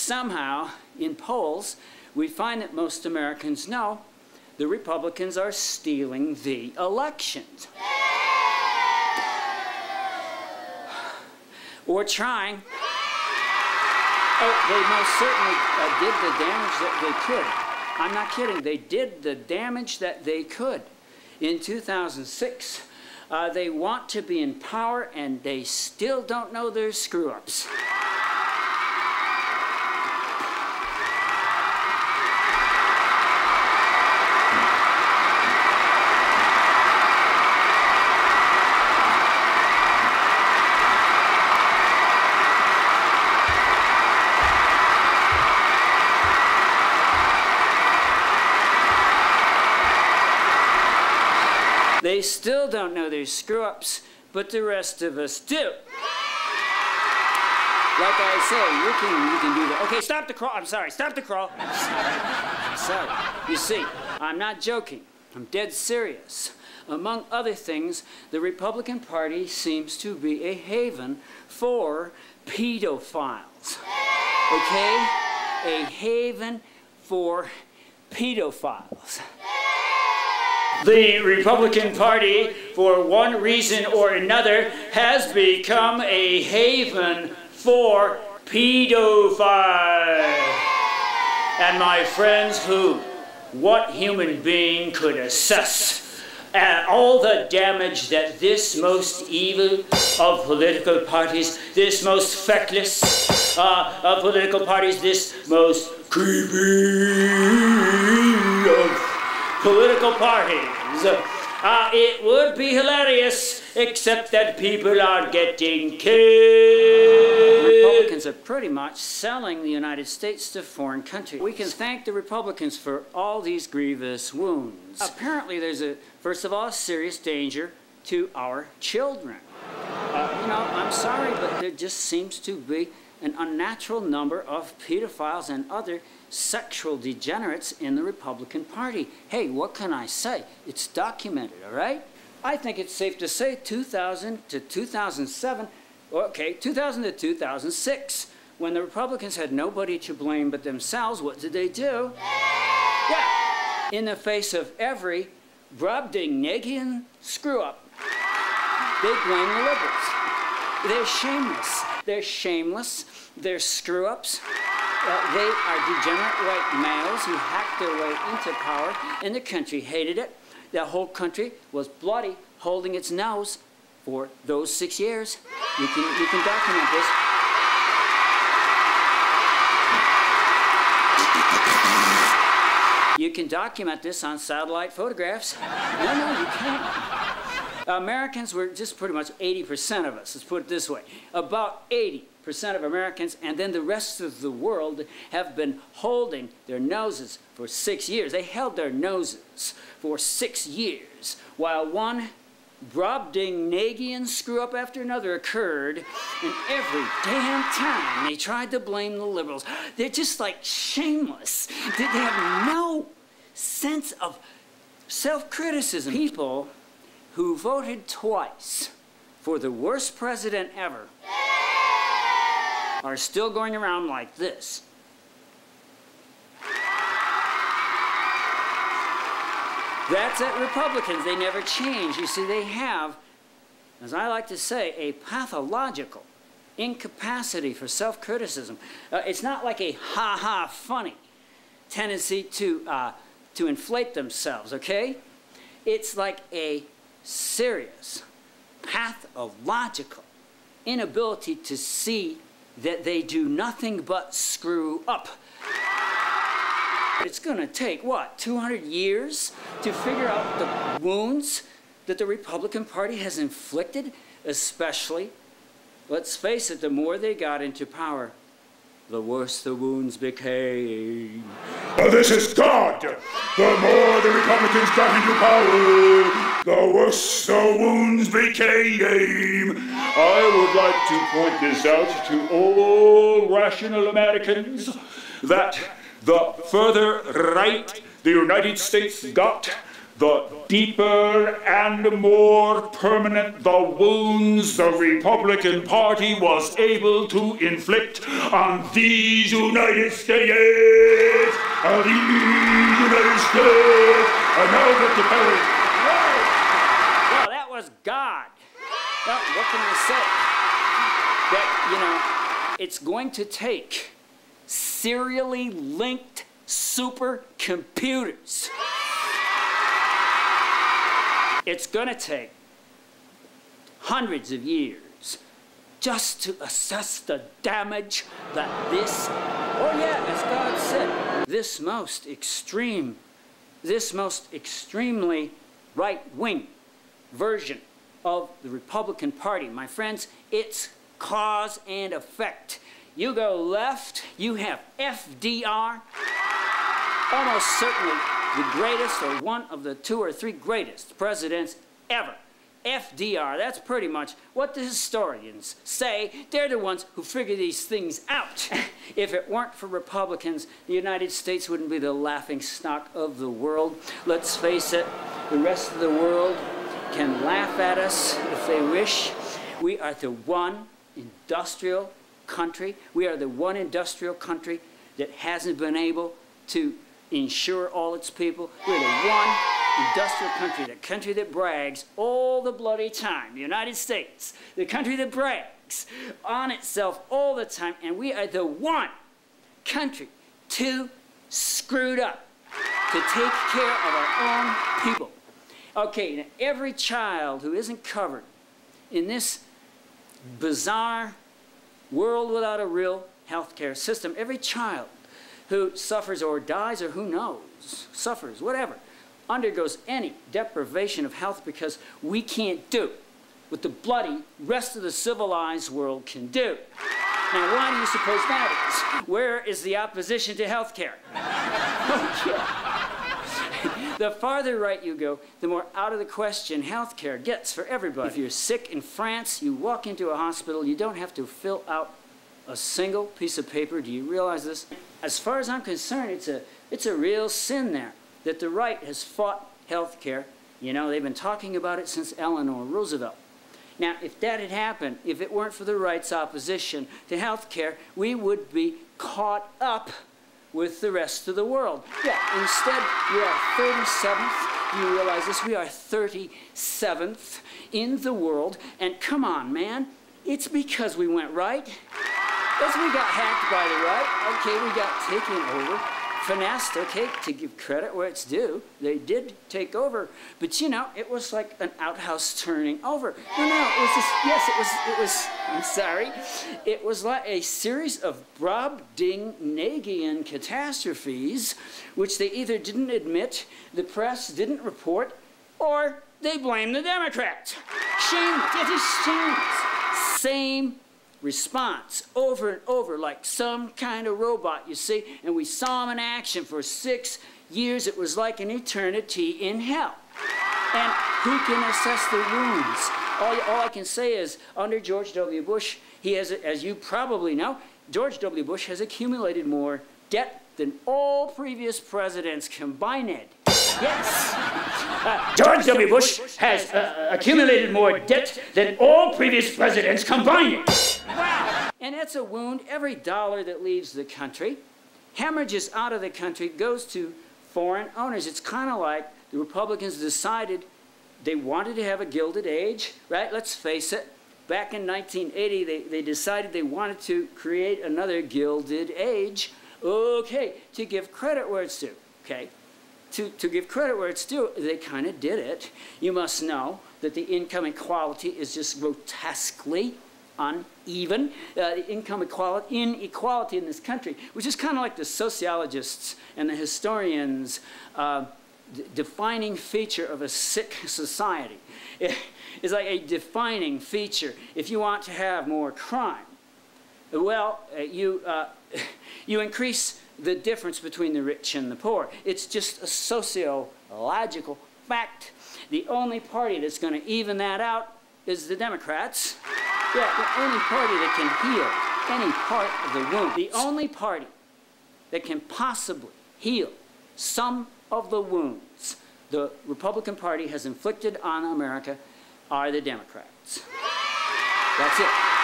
somehow, in polls, we find that most Americans know the Republicans are stealing the elections. Or trying. Oh, they most certainly did the damage that they could. I'm not kidding. They did the damage that they could. In 2006, they want to be in power, and they still don't know their screw-ups. They still don't know their screw-ups, but the rest of us do. Like I say, you can do that. Okay, stop the crawl. I'm sorry, stop the crawl. I'm sorry. You see, I'm not joking. I'm dead serious. Among other things, the Republican Party seems to be a haven for pedophiles. Okay? A haven for pedophiles. The Republican Party, for one reason or another, has become a haven for pedophiles. And my friends, what human being could assess all the damage that this most evil of political parties, this most feckless of political parties, this most creepy of political parties. It would be hilarious, except that people are getting killed. Republicans are pretty much selling the United States to foreign countries. We can thank the Republicans for all these grievous wounds. Apparently there's first of all, a serious danger to our children. You know, I'm sorry, but there just seems to be an unnatural number of pedophiles and other sexual degenerates in the Republican Party. Hey, what can I say? It's documented, all right? I think it's safe to say 2000 to 2007, okay, 2000 to 2006, when the Republicans had nobody to blame but themselves, what did they do? Yeah, in the face of every Brobdingnagian screw-up, they blame the liberals. They're shameless. They're shameless. They're screw-ups. They are degenerate white males who hacked their way into power, and the country hated it. The whole country was bloody, holding its nose for those 6 years. You can document this. You can document this on satellite photographs. No, you can't. Americans were just pretty much 80% of us, let's put it this way. About 80% of Americans, and then the rest of the world have been holding their noses for 6 years. They held their noses for 6 years while one Brobdingnagian screw-up after another occurred, and every damn time they tried to blame the liberals. They're just like shameless. They have no sense of self-criticism. People who voted twice for the worst president ever are still going around like this. That's at Republicans. They never change. You see, they have, as I like to say, a pathological incapacity for self-criticism. It's not like a ha-ha funny tendency to inflate themselves, okay? It's like a serious, pathological inability to see that they do nothing but screw up. It's going to take, what, 200 years to figure out the wounds that the Republican Party has inflicted, especially, let's face it, the more they got into power, the worse the wounds became. This is God! The more the Republicans got into power, the worse the wounds became. I would like to point this out to all rational Americans, that the further right the United States got, the deeper and more permanent the wounds the Republican Party was able to inflict on these United States. These United States. And now get to Perry. Well, that was God. Well, what can I say? That, you know, it's going to take serially linked supercomputers. It's going to take hundreds of years just to assess the damage that this, oh yeah, as God said, this most extremely right-wing version of the Republican Party. My friends, it's cause and effect. You go left, you have FDR, almost certainly the greatest or one of the 2 or 3 greatest presidents ever. FDR, that's pretty much what the historians say. They're the ones who figure these things out. If it weren't for Republicans, the United States wouldn't be the laughingstock of the world. Let's face it, the rest of the world can laugh at us if they wish. We are the one industrial country. We are the one industrial country that hasn't been able to insure all its people. We're the one industrial country, the country that brags all the bloody time, the United States, the country that brags on itself all the time, and we are the one country too screwed up to take care of our own people. Okay, now every child who isn't covered in this bizarre world without a real healthcare system, every child who suffers or dies or who knows, suffers, whatever, undergoes any deprivation of health because we can't do what the bloody rest of the civilized world can do. Now, why do you suppose that is? Where is the opposition to health care? Okay. The farther right you go, the more out of the question health care gets for everybody. If you're sick in France, you walk into a hospital, you don't have to fill out a single piece of paper. Do you realize this? As far as I'm concerned, it's a real sin there that the right has fought health care. You know, they've been talking about it since Eleanor Roosevelt. Now, if that had happened, if it weren't for the right's opposition to health care, we would be caught up with the rest of the world. Yeah, instead, we are 37th. Do you realize this? We are 37th in the world. And come on, man, it's because we went right. Because we got hacked by the right. Okay, we got taken over. Finessed, okay, to give credit where it's due. They did take over. But, you know, it was like an outhouse turning over. No, it was just, yes, it was, I'm sorry. It was like a series of Brobdingnagian catastrophes, which they either didn't admit, the press didn't report, or they blamed the Democrats. Shameless, it is shameless. Same response over and over, like some kind of robot, you see, and we saw him in action for 6 years. It was like an eternity in hell. And who can assess the wounds? All I can say is, under George W. Bush, he has, as you probably know, George W. Bush has accumulated more debt than all previous presidents combined. Yes. George W. Bush has accumulated more debt than all previous presidents combined. Wow. And that's a wound. Every dollar that leaves the country, hemorrhages out of the country, goes to foreign owners. It's kind of like the Republicans decided they wanted to have a Gilded Age, right? Let's face it. Back in 1980, they decided they wanted to create another Gilded Age. Okay, to give credit where it's due, okay? To give credit where it's due, they kind of did it. You must know that the income inequality is just grotesquely uneven. The income inequality in this country, which is kind of like the sociologists and the historians' defining feature of a sick society. It's like a defining feature. If you want to have more crime, well, you increase the difference between the rich and the poor. It's just a sociological fact. The only party that's going to even that out is the Democrats. Yeah, the only party that can heal any part of the wound. The only party that can possibly heal some of the wounds the Republican Party has inflicted on America are the Democrats. That's it.